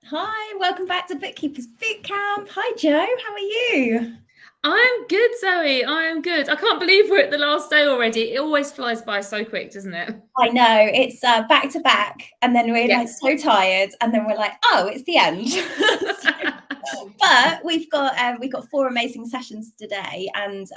Hi, welcome back to Bookkeepers Bootcamp. Hi, Jo. How are you? I'm good, Zoe. I am good. I can't believe we're at the last day already. It always flies by so quick, doesn't it? I know it's back to back, and then we're Yeah. like so tired, and then we're like, oh, it's the end. But we've got 4 amazing sessions today, and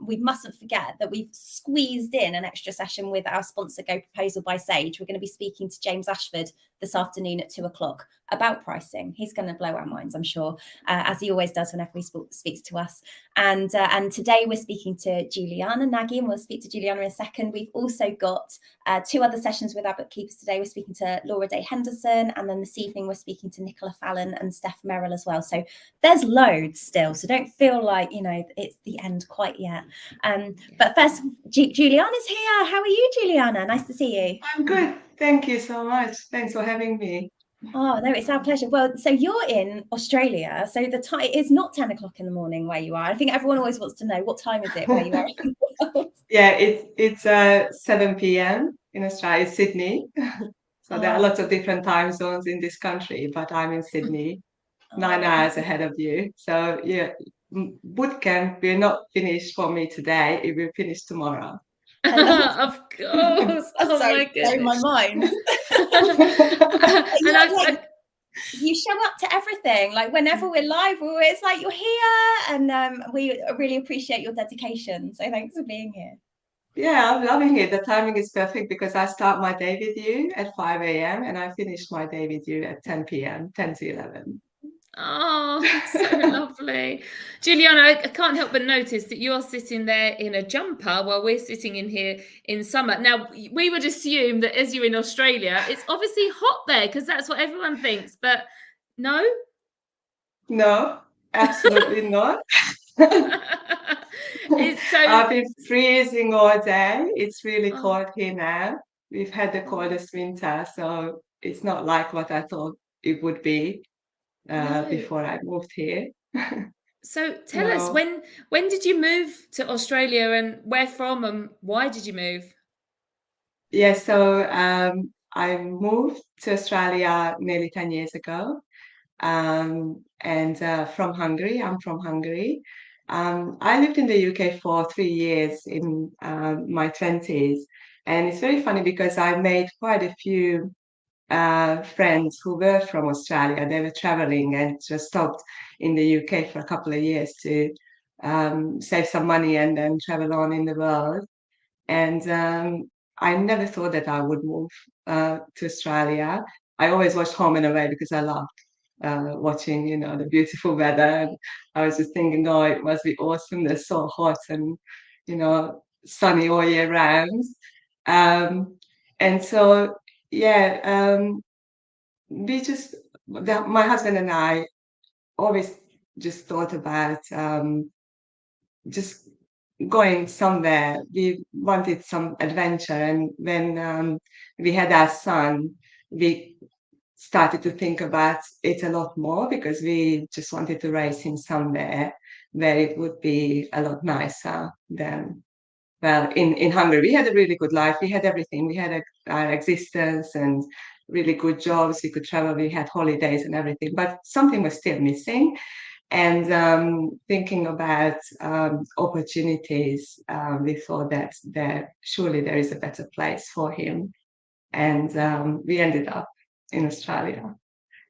we mustn't forget that we've squeezed in an extra session with our sponsor, Go Proposal by Sage. We're going to be speaking to James Ashford this afternoon at 2:00 about pricing. He's going to blow our minds, I'm sure, as he always does whenever he speaks to us. And today we're speaking to Julianna Nagy, and we'll speak to Julianna in a second. We've also got 2 other sessions with our bookkeepers today. We're speaking to Laura Day Henderson, and then this evening we're speaking to Nicola Fallon and Steph Merrill as well. So there's loads still, so don't feel like it's the end quite yet. But first, Juliana's here. How are you, Juliana? Nice to see you. I'm good. Thank you so much. Thanks for having me. Oh no, it's our pleasure. Well, so you're in Australia, so the time is not 10:00 in the morning where you are. I think everyone always wants to know what time is it where you are in the world. Yeah, it's 7 p.m. in Australia, Sydney. So there are Oh, lots of different time zones in this country, but I'm in Sydney, 9 hours oh. ahead of you. So yeah, boot camp will not finish for me today. It will finish tomorrow. I love Of course. that's Oh so my blowing my goodness. mind. And You're like you show up to everything. Like whenever we're live, it's like you're here, and we really appreciate your dedication. So thanks for being here. Yeah, I'm loving it. The timing is perfect because I start my day with you at 5 a.m. and I finish my day with you at 10 p.m., 10 to 11. Oh, that's so lovely. Juliana, I can't help but notice that you're sitting there in a jumper while we're sitting in here in summer. Now, we would assume that as you're in Australia, it's obviously hot there because that's what everyone thinks, but no? No, absolutely not. It's so, I've been freezing all day. It's really oh, cold here now. We've had the coldest winter, so it's not like what I thought it would be no. before I moved here. So tell us, No. when did you move to Australia and where from and why did you move? Yeah, so I moved to Australia nearly 10 years ago. And from Hungary. I'm from Hungary. I lived in the UK for 3 years in my 20s. And it's very funny because I made quite a few friends who were from Australia. They were traveling and just stopped in the UK for a couple of years to save some money and then travel on in the world. And I never thought that I would move to Australia. I always watched Home and Away because I loved watching, the beautiful weather. And I was just thinking, oh, it must be awesome. They're so hot and, sunny all year round. Um, and so, yeah, we just, my husband and I always just thought about just going somewhere. We wanted some adventure. And when we had our son, we started to think about it a lot more because we just wanted to raise him somewhere where it would be a lot nicer than, well, in Hungary. We had a really good life. We had everything. We had our existence and really good jobs. We could travel. We had holidays and everything, but something was still missing. And thinking about opportunities, we thought that surely there is a better place for him. And we ended up in Australia.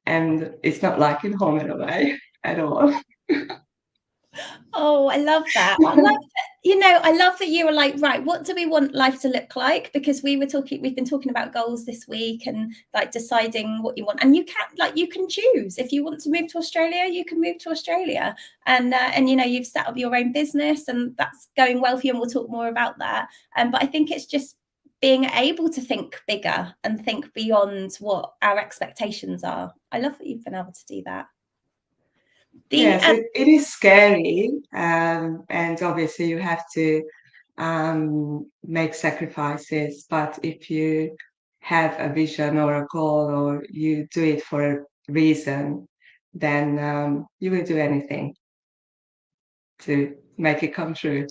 And it's not like in Home and Away at all. Oh, I love that. I love that, I love that you were like, right, what do we want life to look like? Because we've been talking about goals this week and like deciding what you want. And you can choose. If you want to move to Australia, you can move to Australia. And you've set up your own business and that's going well for you. And we'll talk more about that. But I think it's just being able to think bigger and think beyond what our expectations are. I love that you've been able to do that. The Yes, it is scary. And obviously, you have to make sacrifices. But if you have a vision or a goal or you do it for a reason, then you will do anything to make it come true.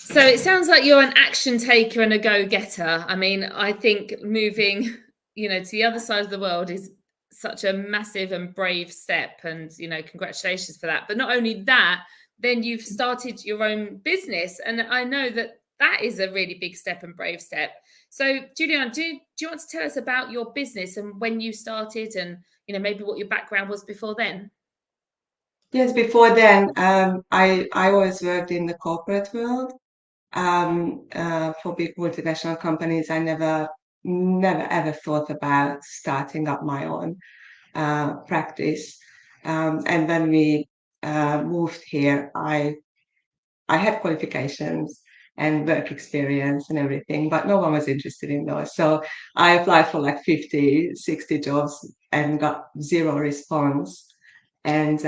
So it sounds like you're an action taker and a go-getter. I mean, I think moving, to the other side of the world is such a massive and brave step, and congratulations for that. But not only that, then you've started your own business, and I know that is a really big step and brave step. So Julianna, do you want to tell us about your business and when you started, and maybe what your background was before then? Yes, before then, I always worked in the corporate world for big multinational companies. I never ever thought about starting up my own practice. And when we moved here, I had qualifications and work experience and everything, but no one was interested in those. So I applied for like 50, 60 jobs and got zero response. And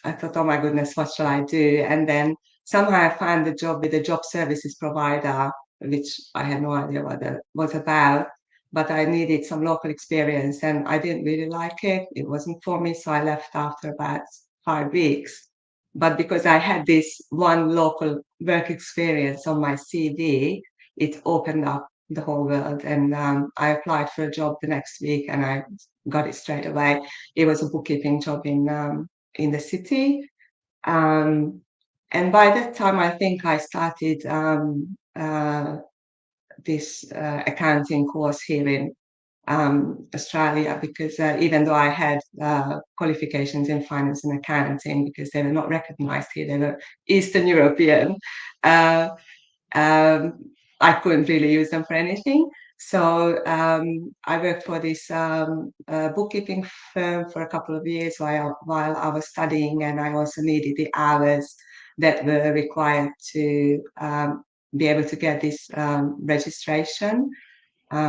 I thought, oh my goodness, what shall I do? And then somehow I found a job with a job services provider, which I had no idea what it was about, but I needed some local experience and I didn't really like it. It wasn't for me, so I left after about 5 weeks. But because I had this one local work experience on my CV, it opened up the whole world. And I applied for a job the next week and I got it straight away. It was a bookkeeping job in the city. And by that time, I think I started this accounting course here in Australia, because even though I had qualifications in finance and accounting, because they were not recognized here, they were Eastern European, I couldn't really use them for anything. So I worked for this bookkeeping firm for a couple of years while I was studying, and I also needed the hours that were required to be able to get this registration,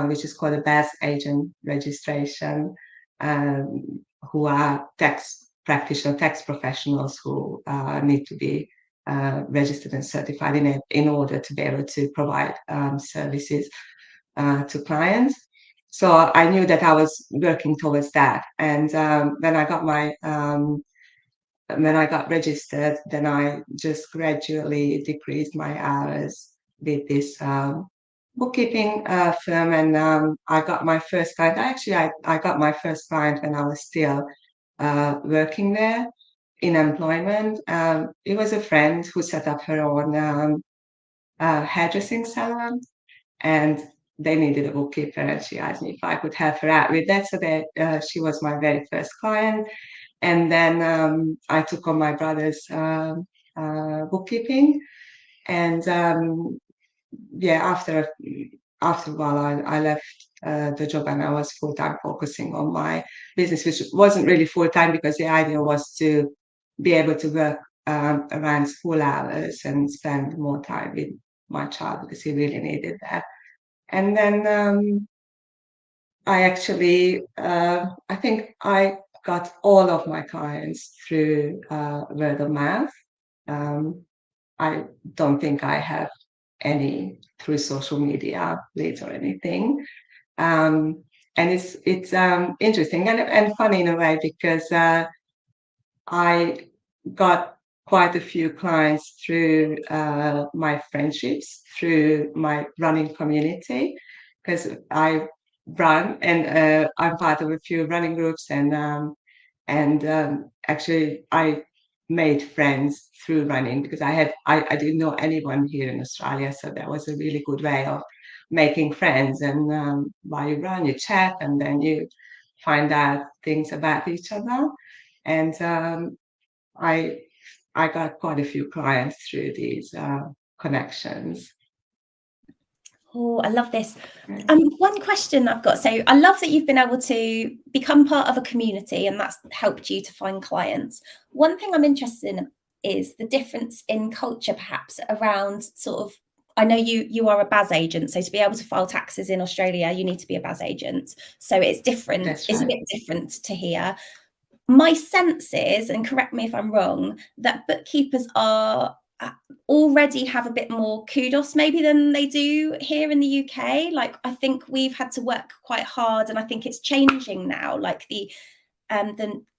which is called a BAS agent registration, who are tax practitioners, tax professionals who need to be registered and certified in order to be able to provide services to clients. So I knew that I was working towards that. And when I got registered, then I just gradually decreased my hours with this bookkeeping firm, and I got my first client. I got my first client when I was still working there in employment. It was a friend who set up her own hairdressing salon, and they needed a bookkeeper, and she asked me if I could help her out with that. So she was my very first client. And then I took on my brother's bookkeeping, and after a while, I left the job and I was full-time focusing on my business, which wasn't really full-time because the idea was to be able to work around school hours and spend more time with my child because he really needed that. And then I actually, I think I got all of my clients through word of mouth. I don't think I have any through social media leads or anything. And it's interesting and funny in a way, because I got quite a few clients through my friendships, through my running community, because I run and I'm part of a few running groups, and actually I made friends through running because I didn't know anyone here in Australia, so that was a really good way of making friends. And while you run, you chat, and then you find out things about each other. And I got quite a few clients through these connections. Oh, I love this. One question I've got. So I love that you've been able to become part of a community and that's helped you to find clients. One thing I'm interested in is the difference in culture, perhaps around sort of, I know you are a BAS agent. So to be able to file taxes in Australia, you need to be a BAS agent. So it's different. That's It's a right. bit different to here. My sense is, and correct me if I'm wrong, that bookkeepers are already have a bit more kudos maybe than they do here in the UK. Like, I think we've had to work quite hard, and I think it's changing now. Like the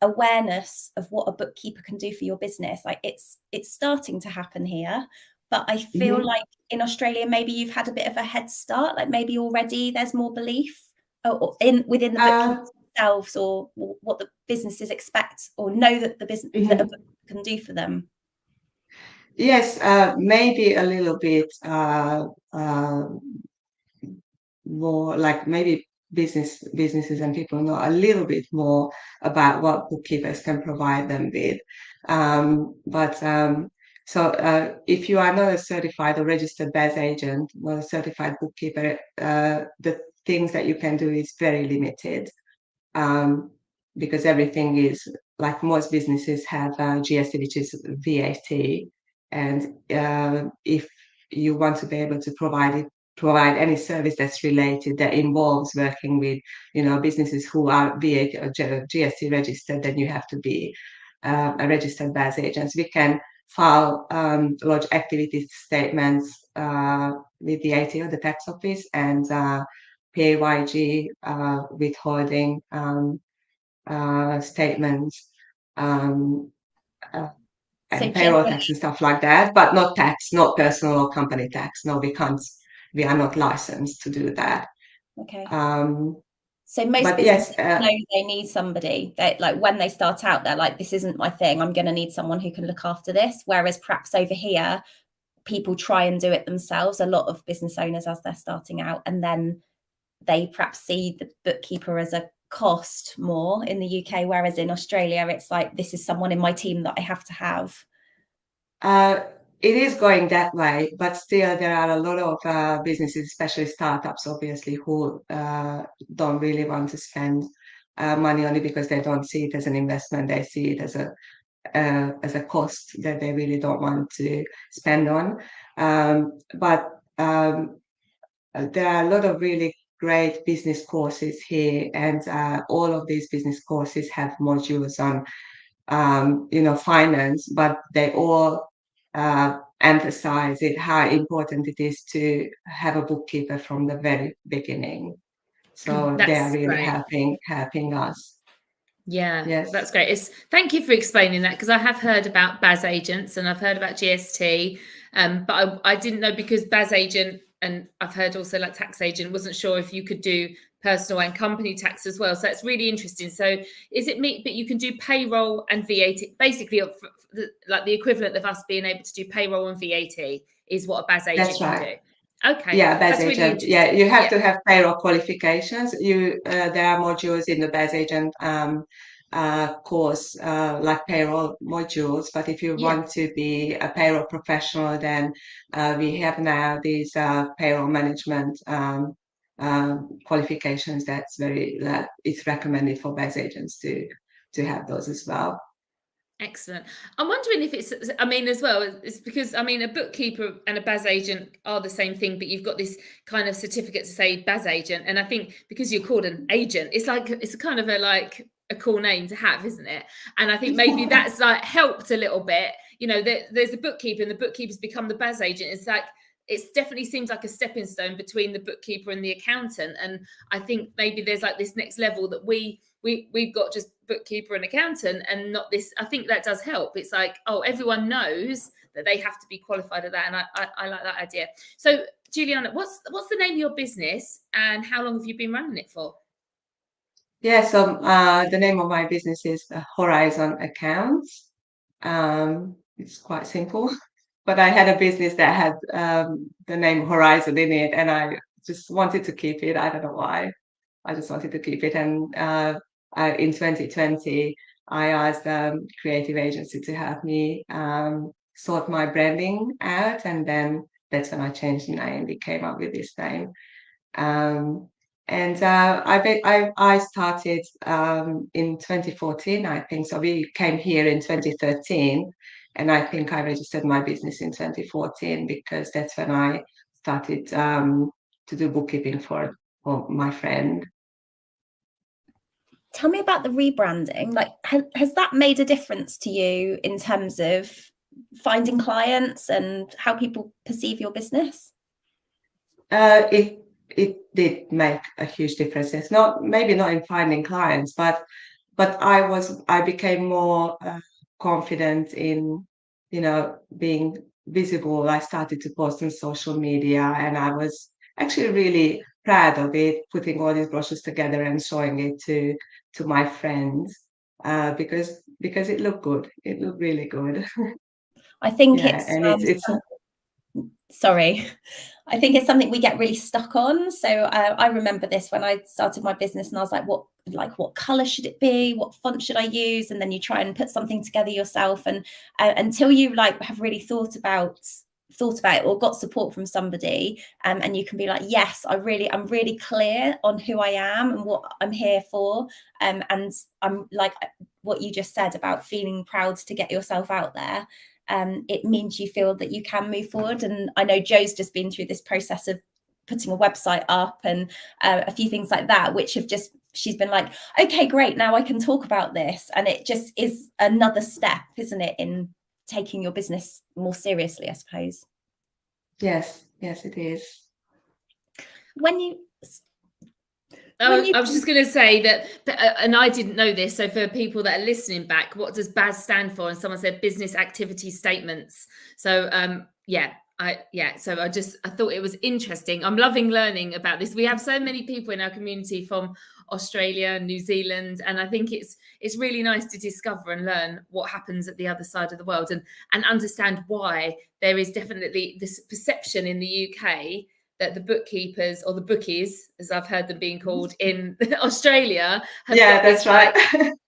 awareness of what a bookkeeper can do for your business, like it's starting to happen here. But I feel like in Australia, maybe you've had a bit of a head start. Like maybe already there's more belief within the bookkeeping themselves or what the businesses expect or know that the business that a book can do for them? Yes, maybe a little bit more, like maybe businesses and people know a little bit more about what bookkeepers can provide them with. So if you are not a certified or registered BAS agent, not a certified bookkeeper, the things that you can do is very limited, because everything is, like, most businesses have GST, which is VAT, and if you want to be able to provide any service that's related, that involves working with, businesses who are VAT or GST registered, then you have to be a registered BAS agent. We can file lodge activity statements with the AT or the tax office, and PAYG withholding statements, and payroll tax and stuff like that, but not personal or company tax. No, we are not licensed to do that. Okay. So most businesses know they need somebody that, like, when they start out, they're like, this isn't my thing, I'm going to need someone who can look after this. Whereas perhaps over here, people try and do it themselves, a lot of business owners, as they're starting out, and then they perhaps see the bookkeeper as a cost more in the UK, whereas in Australia, it's like, this is someone in my team that I have to have. It is going that way, but still there are a lot of businesses, especially startups, obviously, who don't really want to spend money on it because they don't see it as an investment. They see it as a cost that they really don't want to spend on. But there are a lot of really great business courses here, and all of these business courses have modules on finance, but they all emphasize how important it is to have a bookkeeper from the very beginning. So they are really helping us. Yeah, yes, that's great. Thank you for explaining that, because I have heard about BAS agents and I've heard about GST, but I didn't know, because BAS agent, and I've heard also like tax agent, wasn't sure if you could do personal and company tax as well. So it's really interesting. So is it but you can do payroll and VAT, basically, like the equivalent of us being able to do payroll and VAT is what a BAS agent can do. Okay. Yeah, BAS agent. Really, yeah, you have to have payroll qualifications. There are modules in the BAS agent course, like payroll modules. But if you want to be a payroll professional, then we have now these payroll management qualifications. It's recommended for BAS agents to have those as well. Excellent. I'm wondering if it's, as well, it's because, a bookkeeper and a BAS agent are the same thing, but you've got this kind of certificate to say BAS agent. And I think because you're called an agent, it's kind of a cool name to have, isn't it? And I think maybe that's helped a little bit. There's the bookkeeper, and the bookkeeper's become the BAS agent. It definitely seems like a stepping stone between the bookkeeper and the accountant. And I think maybe there's this next level that we've got just bookkeeper and accountant, and not this. I think that does help. It's everyone knows that they have to be qualified at that, and I like that idea. So Julianna, what's the name of your business, and how long have you been running it for? Yeah, so the name of my business is Horizon Accounts. It's quite simple, but I had a business that had the name Horizon in it, and I just wanted to keep it. I don't know why. I just wanted to keep it. And in 2020, I asked a creative agency to help me sort my branding out, and then that's when I changed the name. We came up with this name. And I started in 2014, I think. So we came here in 2013, and I think I registered my business in 2014, because that's when I started to do bookkeeping for my friend. Tell me about the rebranding. Has that made a difference to you in terms of finding clients and how people perceive your business? It did make a huge difference. It's maybe not in finding clients, but I became more confident in being visible. I started to post on social media, and I was actually really proud of it, putting all these brochures together and showing it to my friends, because it looked good. It looked really good. I think Yeah, it's and it's sorry. I think it's something we get really stuck on. So I remember this when I started my business, and I was like, what color should it be? What font should I use? And then you try and put something together yourself, and until you like have really thought about it or got support from somebody, and you can be like, yes, I'm really clear on who I am and what I'm here for, and I'm like what you just said about feeling proud to get yourself out there. It means you feel that you can move forward. And I know Jo's just been through this process of putting a website up and a few things like that, which have just, she's been like, okay, great, now I can talk about this. And it just is another step, isn't it, in taking your business more seriously, I suppose. yes, it is. I was just going to say that, and I didn't know this, so for people that are listening back, what does BAS stand for? And someone said business activity statements. So I thought it was interesting. I'm loving learning about this. We have so many people in our community from Australia, New Zealand, and I think it's really nice to discover and learn what happens at the other side of the world, and understand why there is definitely this perception in the UK that the bookkeepers, or the bookies, as I've heard them being called in Australia, that's right.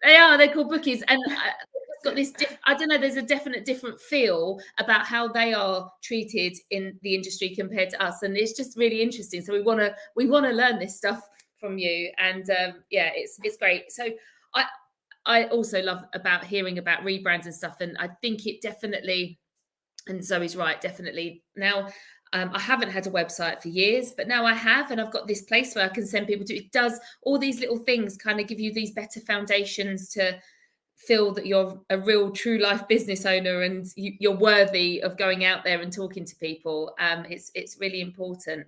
They're called bookies, and it's got this I don't know, there's a definite different feel about how they are treated in the industry compared to us, and it's just really interesting. So we want to learn this stuff from you, and it's great. So I also love about hearing about rebrands and stuff, and I think it definitely, and Zoe's right, definitely now. I haven't had a website for years, but now I have, and I've got this place where I can send people to. It does all these little things, kind of give you these better foundations to feel that you're a real true life business owner, and you're worthy of going out there and talking to people. It's really important.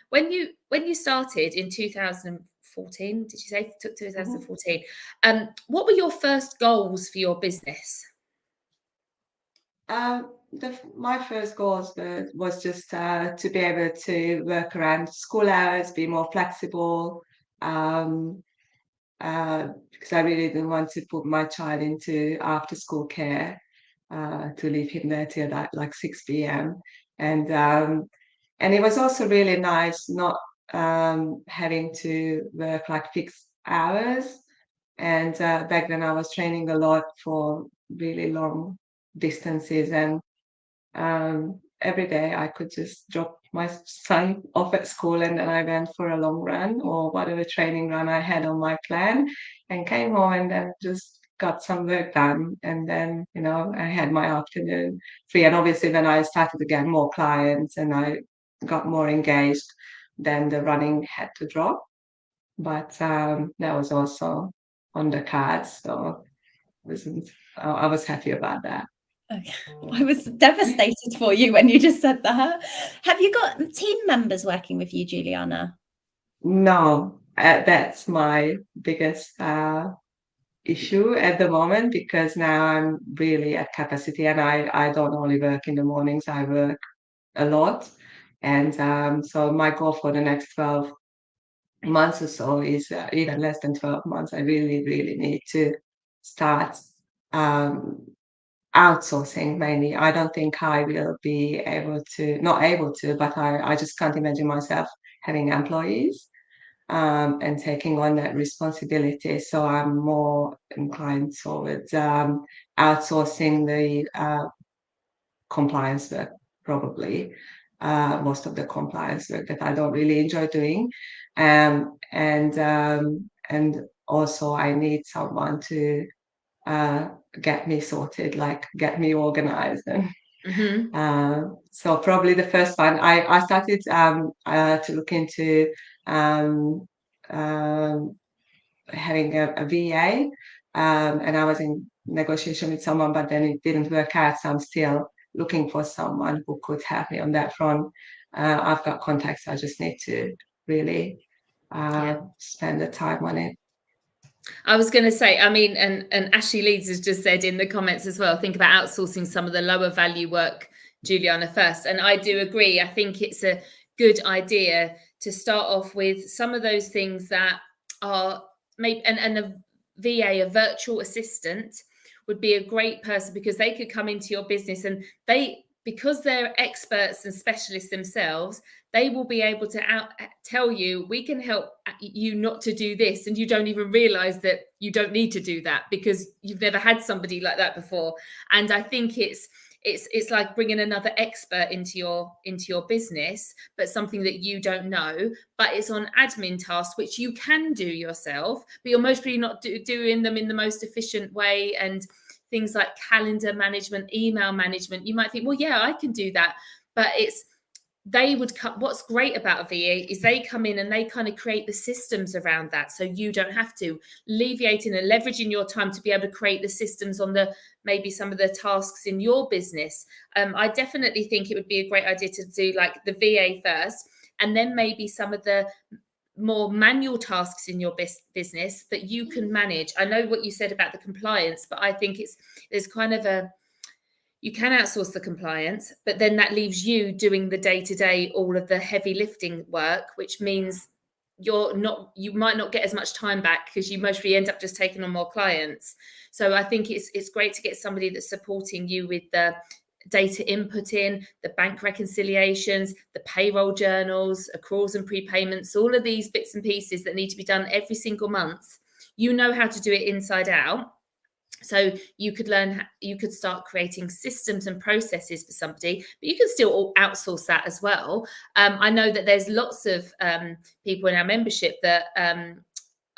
When you started in 2014, did you say 2014? What were your first goals for your business? My first goals was just to be able to work around school hours, be more flexible, because I really didn't want to put my child into after school care, to leave him there till like 6 p.m. And it was also really nice not having to work like fixed hours. And back then I was training a lot for really long distances, and every day I could just drop my son off at school, and then I went for a long run or whatever training run I had on my plan, and came home and then just got some work done. And then, I had my afternoon free. And obviously when I started to get more clients and I got more engaged, then the running had to drop. But that was also on the cards, so I was happy about that. Okay. I was devastated for you when you just said that. Have you got team members working with you, Julianna? No, that's my biggest issue at the moment, because now I'm really at capacity, and I don't only work in the mornings, I work a lot. And so my goal for the next 12 months or so is even less than 12 months. I really, really need to start outsourcing mainly. I don't think I will be not able to, but I just can't imagine myself having employees and taking on that responsibility. So I'm more inclined towards outsourcing the compliance work, probably. Most of the compliance work that I don't really enjoy doing. And also I need someone to get me sorted, like get me organized. And so probably the first one, I started to look into having a VA, and I was in negotiation with someone, but then it didn't work out. So I'm still looking for someone who could help me on that front. I've got contacts. I just need to really spend the time on it. I was going to say, I mean, and Ashley Leeds has just said in the comments as well, think about outsourcing some of the lower value work, Julianna, first. And I do agree. I think it's a good idea to start off with some of those things that are maybe, and a VA, a virtual assistant, would be a great person, because they could come into your business and because they're experts and specialists themselves, they will be able to tell you, we can help you not to do this, and you don't even realize that you don't need to do that because you've never had somebody like that before. And I think it's like bringing another expert into your business, but something that you don't know, but it's on admin tasks which you can do yourself, but you're mostly not doing them in the most efficient way. And things like calendar management, email management, you might think, well, yeah, I can do that, but what's great about a VA is they come in and they kind of create the systems around that, so you don't have to, alleviating and leveraging your time to be able to create the systems on maybe some of the tasks in your business. I definitely think it would be a great idea to do like the VA first, and then maybe some of the more manual tasks in your business that you can manage. I know what you said about the compliance, but I think there's kind of you can outsource the compliance, but then that leaves you doing the day-to-day, all of the heavy lifting work, which means you might not get as much time back because you mostly end up just taking on more clients. So I think it's great to get somebody that's supporting you with the data input in, the bank reconciliations, the payroll journals, accruals and prepayments, all of these bits and pieces that need to be done every single month. You know how to do it inside out. So you could start creating systems and processes for somebody, but you can still outsource that as well. I know that there's lots of people in our membership that,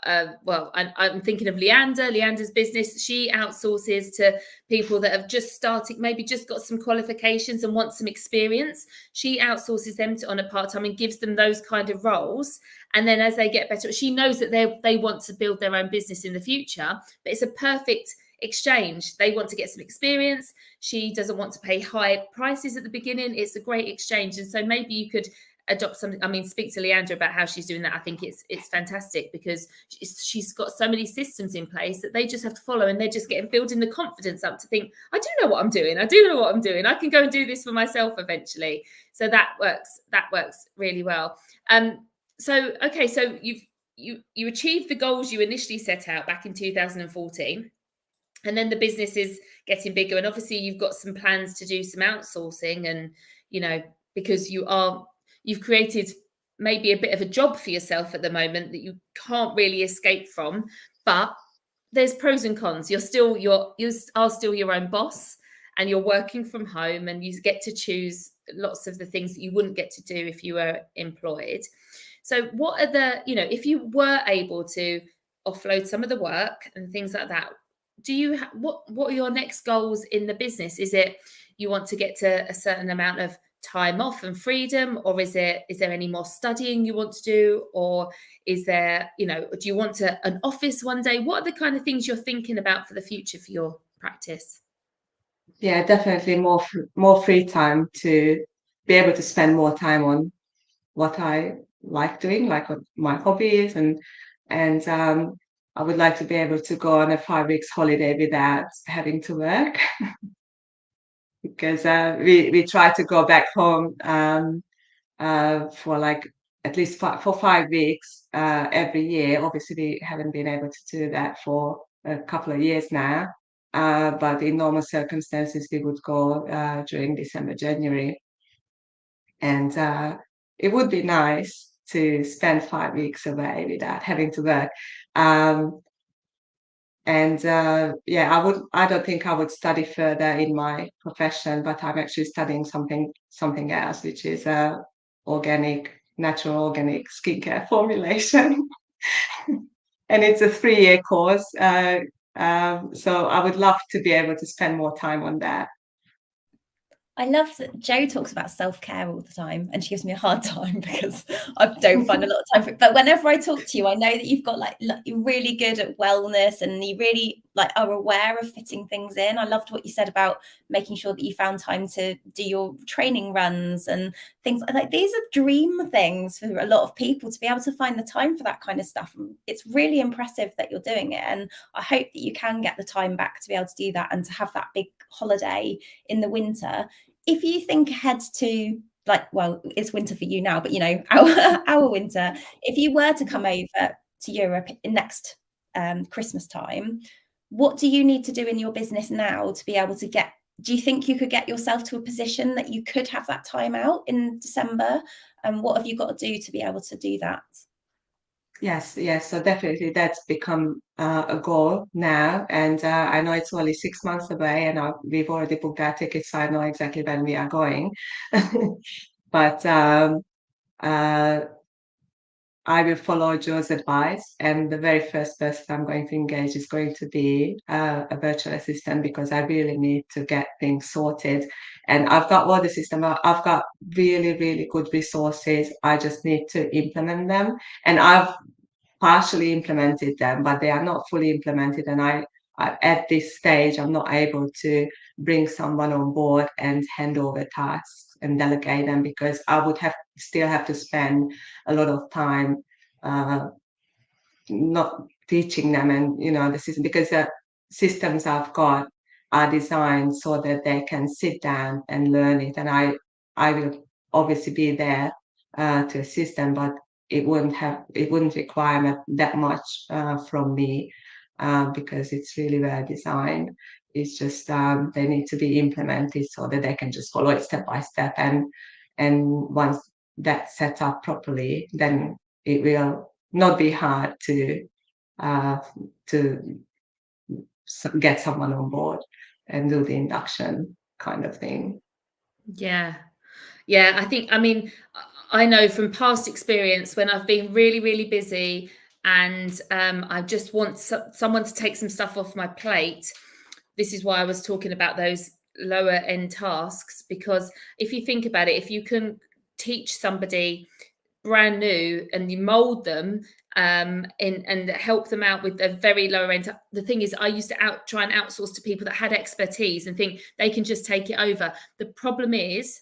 I'm thinking of Leander's business. She outsources to people that have just started, maybe just got some qualifications and want some experience. She outsources them on a part-time and gives them those kind of roles. And then as they get better, she knows that they want to build their own business in the future, but it's a perfect exchange. They want to get some experience. She doesn't want to pay high prices at the beginning. It's a great exchange. And so maybe you could adopt something. I mean, speak to Leandra about how she's doing that. I think it's fantastic, because she's got so many systems in place that they just have to follow, and they're just building the confidence up to think, I do know what I'm doing. I can go and do this for myself eventually. So that works really well. So you achieved the goals you initially set out back in 2014. And then the business is getting bigger, and obviously you've got some plans to do some outsourcing, and because you've created maybe a bit of a job for yourself at the moment that you can't really escape from. But there's pros and cons. You are still your own boss, and you're working from home, and you get to choose lots of the things that you wouldn't get to do if you were employed. So what are if you were able to offload some of the work and things like that, what are your next goals in the business? Is it you want to get to a certain amount of time off and freedom, or is there any more studying you want to do, or is there do you want an office one day? What are the kind of things you're thinking about for the future for your practice? Yeah, definitely more free time to be able to spend more time on what I like doing, like what my hobby is, and I would like to be able to go on a 5 weeks holiday without having to work. Because we try to go back home for like at least for 5 weeks every year. Obviously, we haven't been able to do that for a couple of years now. But in normal circumstances, we would go during December, January. And it would be nice to spend 5 weeks away without having to work. I don't think I would study further in my profession, but I'm actually studying something else, which is natural organic skincare formulation. And it's a 3-year course. So I would love to be able to spend more time on that. I love that Jo talks about self-care all the time, and she gives me a hard time because I don't find a lot of time for it. But whenever I talk to you, I know that you've got you're really good at wellness, and you really are aware of fitting things in. I loved what you said about making sure that you found time to do your training runs and things like these are dream things for a lot of people, to be able to find the time for that kind of stuff. It's really impressive that you're doing it, and I hope that you can get the time back to be able to do that and to have that big holiday in the winter. If you think ahead to like, well, it's winter for you now, but you know, our winter, if you were to come over to Europe in next Christmas time, what do you need to do in your business now to be able to get, do you think you could get yourself to a position that you could have that time out in December? And what have you got to do to be able to do that? Yes, yes. So definitely that's become a goal now. And I know it's only 6 months away, and we've already booked our tickets, so I know exactly when we are going. But I will follow Joe's advice, and the very first person I'm going to engage is going to be a virtual assistant, because I really need to get things sorted. And I've got all the system, I've got really, really good resources. I just need to implement them. And I've partially implemented them, but they are not fully implemented. And I at this stage, I'm not able to bring someone on board and hand over tasks and delegate them, because I would still have to spend a lot of time not teaching them, and the system, because the systems I've got are designed so that they can sit down and learn it. And I will obviously be there to assist them, but it wouldn't require that much from me, because it's really well designed. It's just they need to be implemented so that they can just follow it step by step, and once that's set up properly, then it will not be hard to get someone on board and do the induction kind of thing. Yeah. Yeah, I know from past experience, when I've been really, really busy and I just want someone to take some stuff off my plate. This is why I was talking about those lower end tasks, because if you think about it, if you can teach somebody brand new and you mold them and help them out with a very lower end. The thing is, I used to try and outsource to people that had expertise and think they can just take it over. The problem is,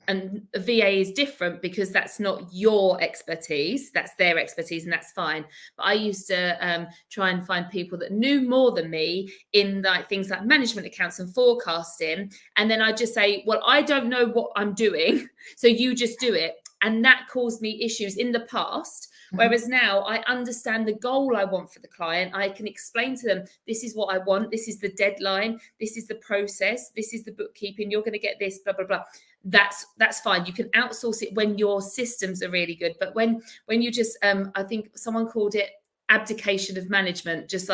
and a VA is different, because that's not your expertise, that's their expertise, and that's fine. But I used to try and find people that knew more than me in like things like management accounts and forecasting, and then I just say, well, I don't know what I'm doing, so you just do it. And that caused me issues in the past. Whereas now I understand the goal I want for the client. I can explain to them, this is what I want, this is the deadline, this is the process, this is the bookkeeping, you're going to get this, blah, blah, blah. That's fine. You can outsource it when your systems are really good. But when you just, I think someone called it abdication of management, just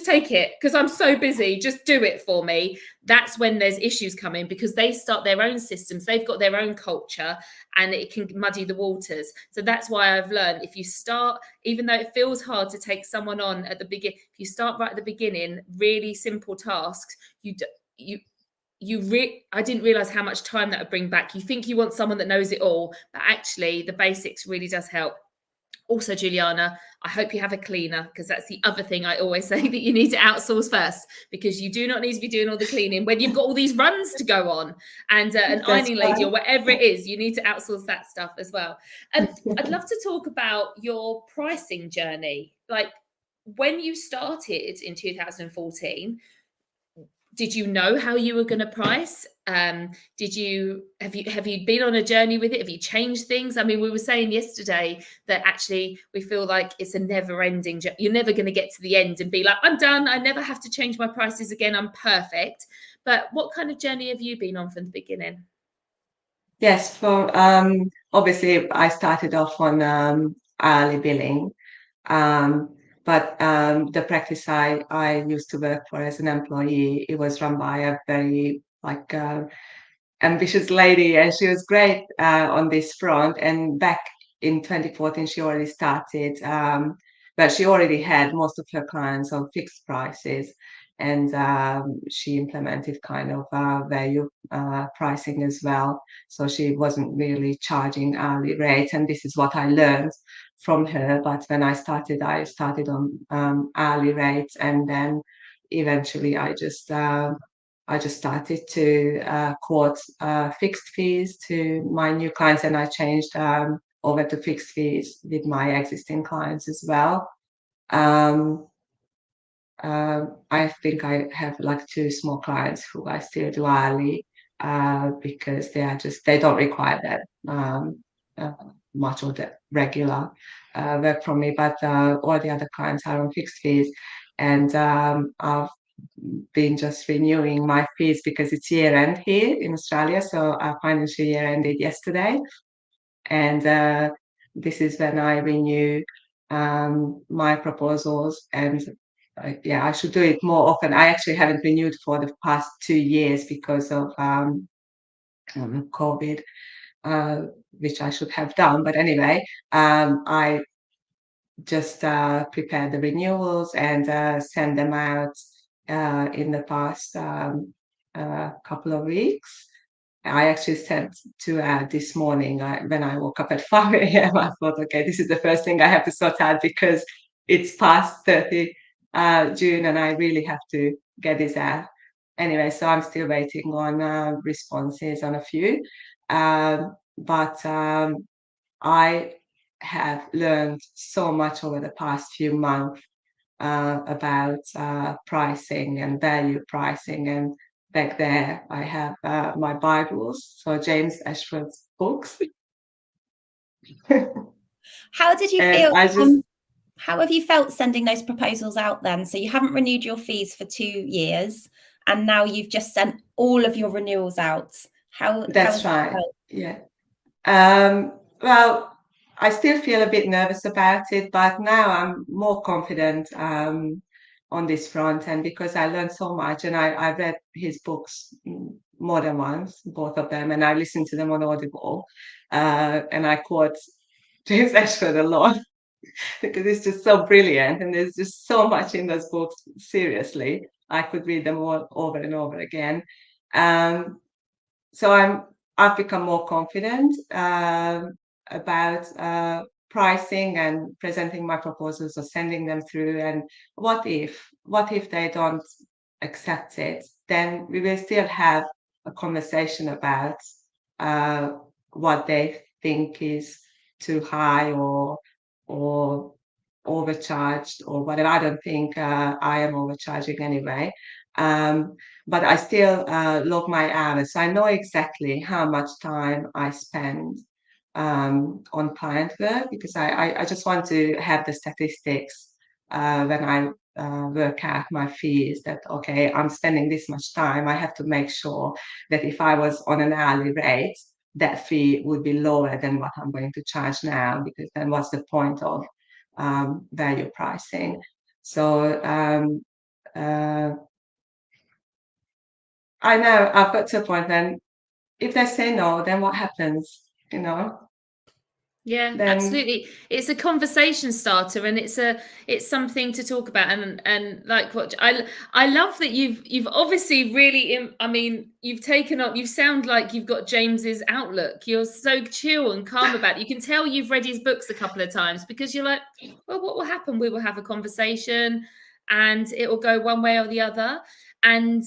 take it because I'm so busy, just do it for me. That's when there's issues coming, because they start their own systems, they've got their own culture, and it can muddy the waters. So that's why I've learned, if you start, even though it feels hard to take someone on at the beginning, if you start right at the beginning, really simple tasks, I didn't realize how much time that would bring back. You think you want someone that knows it all, but actually the basics really does help. Also, Juliana, I hope you have a cleaner, because that's the other thing I always say that you need to outsource first, because you do not need to be doing all the cleaning when you've got all these runs to go on, and an ironing lady or whatever it is, you need to outsource that stuff as well. And I'd love to talk about your pricing journey. Like, when you started in 2014, did you know how you were going to price? Have you been on a journey with it? Have you changed things? I mean, we were saying yesterday that actually we feel like it's a never-ending journey. You're never going to get to the end and be like, I'm done. I never have to change my prices again. I'm perfect. But what kind of journey have you been on from the beginning? Yes, obviously I started off on hourly billing. But the practice I used to work for as an employee, it was run by a very ambitious lady, and she was great on this front. And back in 2014, she already started, but she already had most of her clients on fixed prices, and she implemented kind of value pricing as well. So she wasn't really charging hourly rates, and this is what I learned from her. But when I started on hourly rates, and then eventually I just started to quote fixed fees to my new clients, and I changed over to fixed fees with my existing clients as well. I think I have like 2 small clients who I still do hourly, because they don't require that much of the regular work from me. But all the other clients are on fixed fees, and I've been just renewing my fees because it's year end here in Australia. So our financial year ended yesterday, and this is when I renew my proposals. And yeah, I should do it more often. I actually haven't renewed for the past 2 years because of COVID, which I should have done. But anyway, I just prepare the renewals and send them out in the past couple of weeks. I actually sent to this morning when I woke up at 5 a.m. I thought, okay, this is the first thing I have to sort out because it's past 30 June and I really have to get this out. Anyway, so I'm still waiting on responses on a few. But I have learned so much over the past few months about pricing and value pricing. And back there, I have my Bibles, so James Ashford's books. How did you And feel? How have you felt sending those proposals out then? So you haven't renewed your fees for 2 years, and now you've just sent all of your renewals out. That's right. Yeah. Well, I still feel a bit nervous about it, but now I'm more confident on this front. And because I learned so much, and I read his books more than once, both of them, and I listened to them on Audible, and I quote James Ashford a lot because it's just so brilliant, and there's just so much in those books. Seriously, I could read them all over and over again. So I've become more confident about pricing and presenting my proposals or sending them through. And what if they don't accept it? Then we will still have a conversation about what they think is too high or overcharged or whatever. I don't think I am overcharging anyway. But I still log my hours. So I know exactly how much time I spend on client work because I just want to have the statistics when I work out my fees that, okay, I'm spending this much time. I have to make sure that if I was on an hourly rate, that fee would be lower than what I'm going to charge now, because then what's the point of value pricing? So I know I've got to a point then, if they say no, then what happens? Yeah, Then absolutely. It's a conversation starter, and it's something to talk about. And like what I love that you've obviously really, I mean, you've taken on. You sound like you've got James's outlook. You're so chill and calm about it. You can tell you've read his books a couple of times because you're like, well, what will happen? We will have a conversation, and it will go one way or the other. And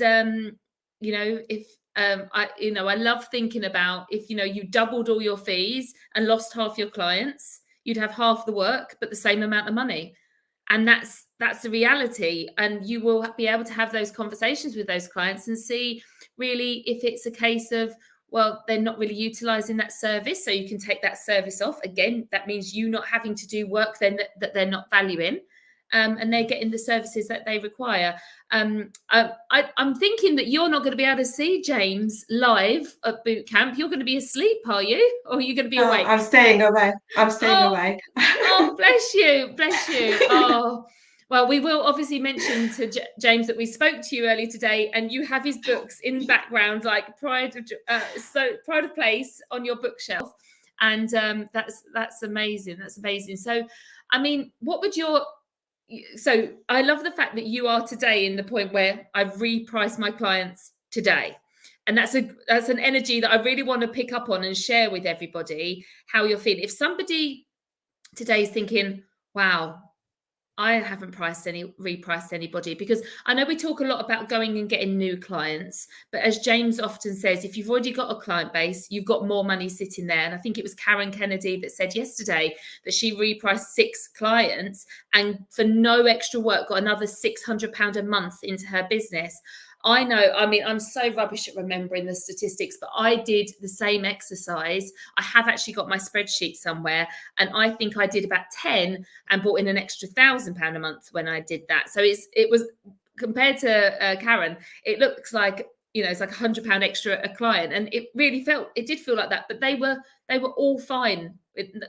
if I love thinking about if you doubled all your fees and lost half your clients, you'd have half the work but the same amount of money. And that's the reality. And you will be able to have those conversations with those clients and see really if it's a case of, well, they're not really utilizing that service, so you can take that service off. Again, that means you not having to do work then that they're not valuing. And they're getting the services that they require. I'm thinking that you're not going to be able to see James live at boot camp. You're going to be asleep, are you? Or are you going to be awake? I'm staying awake. Awake. Oh, bless you. Oh, well, we will obviously mention to James that we spoke to you earlier today, and you have his books in the background, like pride of place on your bookshelf. And that's amazing. That's amazing. So, I mean, so I love the fact that you are today in the point where I've repriced my clients today. And that's an energy that I really want to pick up on and share with everybody how you're feeling. If somebody today is thinking, wow, I haven't repriced anybody, because I know we talk a lot about going and getting new clients, but as James often says, if you've already got a client base, you've got more money sitting there. And I think it was Karen Kennedy that said yesterday that she repriced 6 clients and for no extra work got another £600 a month into her business. I know, I mean, I'm so rubbish at remembering the statistics, but I did the same exercise. I have actually got my spreadsheet somewhere, and I think I did about 10 and brought in an extra £1,000 a month when I did that. So it was, compared to Karen, it looks like, you know, it's like £100 extra a client, and it did feel like that. But they were all fine.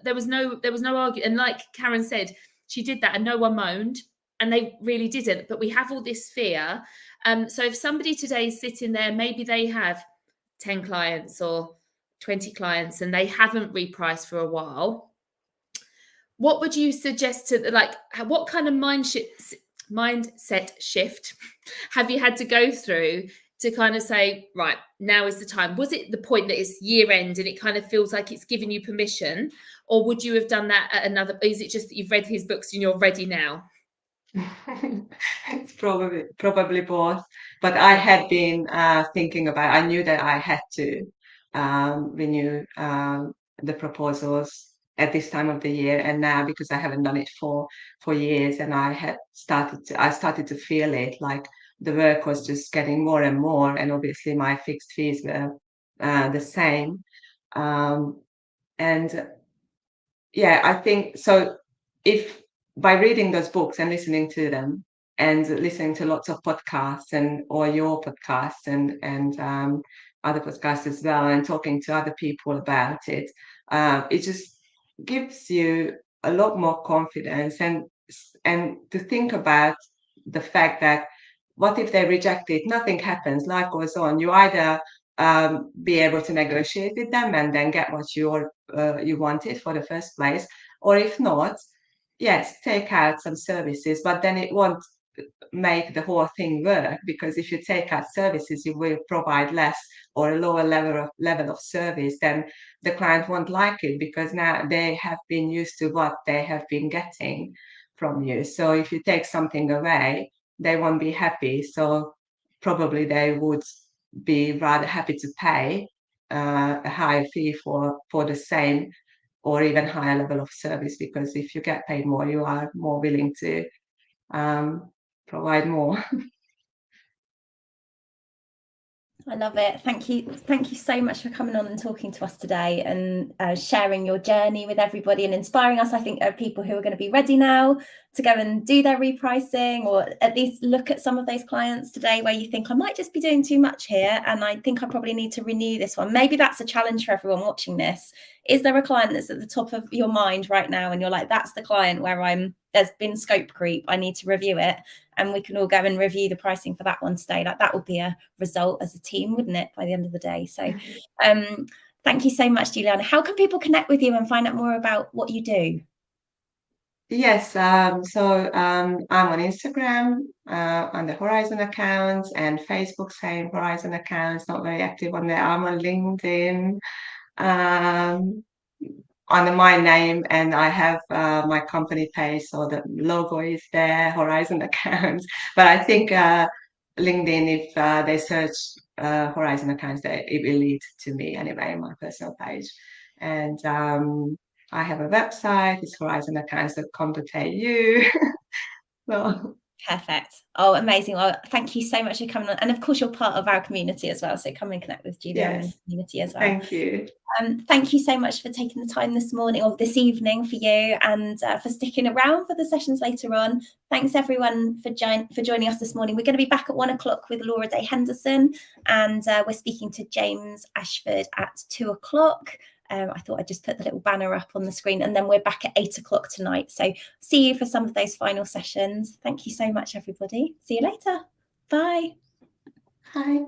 There was no argument. And like Karen said, she did that, and no one moaned, and they really didn't. But we have all this fear. So if somebody today is sitting there, maybe they have 10 clients or 20 clients, and they haven't repriced for a while, what would you suggest to, like, what kind of mindset shift have you had to go through to kind of say, right, now is the time? Was it the point that it's year end and it kind of feels like it's giving you permission, or would you have done that at another? Is it just that you've read his books and you're ready now? It's probably both, but I had been thinking about. I knew that I had to renew the proposals at this time of the year, and now because I haven't done it for years, and I started to feel it, like the work was just getting more and more, and obviously my fixed fees were the same, and yeah, I think so. If by reading those books and listening to them, and listening to lots of podcasts or your podcasts and other podcasts as well, and talking to other people about it, it just gives you a lot more confidence, and to think about the fact that what if they reject it? Nothing happens. Life goes on. You either be able to negotiate with them and then get what you wanted for the first place, or if not, yes, take out some services, but then it won't make the whole thing work, because if you take out services, you will provide less or a lower level of service, then the client won't like it, because now they have been used to what they have been getting from you. So if you take something away, they won't be happy. So probably they would be rather happy to pay a higher fee for the same or even higher level of service, because if you get paid more, you are more willing to provide more. I love it. Thank you so much for coming on and talking to us today, and sharing your journey with everybody and inspiring us. I think there are people who are going to be ready now to go and do their repricing, or at least look at some of those clients today where you think, I might just be doing too much here, and I think I probably need to renew this one. Maybe that's a challenge for everyone watching this. Is there a client that's at the top of your mind right now and you're like, that's the client where there's been scope creep, I need to review it? And we can all go and review the pricing for that one today. Like, that would be a result as a team, wouldn't it, by the end of the day? So thank you so much, Julianna. How can people connect with you and find out more about what you do? Yes, so I'm on Instagram on the Horizon accounts, and Facebook, same Horizon accounts, not very active on there. I'm on LinkedIn under my name, and I have my company page, so the logo is there, Horizon accounts. But I think LinkedIn, if they search Horizon accounts, it will lead to me anyway, my personal page. And I have a website, it's horizonaccounts.com.au. So. Perfect. Oh, amazing. Well, thank you so much for coming on. And of course, you're part of our community as well. So come and connect with Julianna in the community as well. Thank you. Thank you so much for taking the time this morning, or this evening for you, and for sticking around for the sessions later on. Thanks everyone for joining us this morning. We're going to be back at 1 o'clock with Laura Day Henderson, and we're speaking to James Ashford at 2 o'clock. I thought I'd just put the little banner up on the screen, and then we're back at 8 o'clock tonight. So see you for some of those final sessions. Thank you so much, everybody. See you later. Bye. Bye.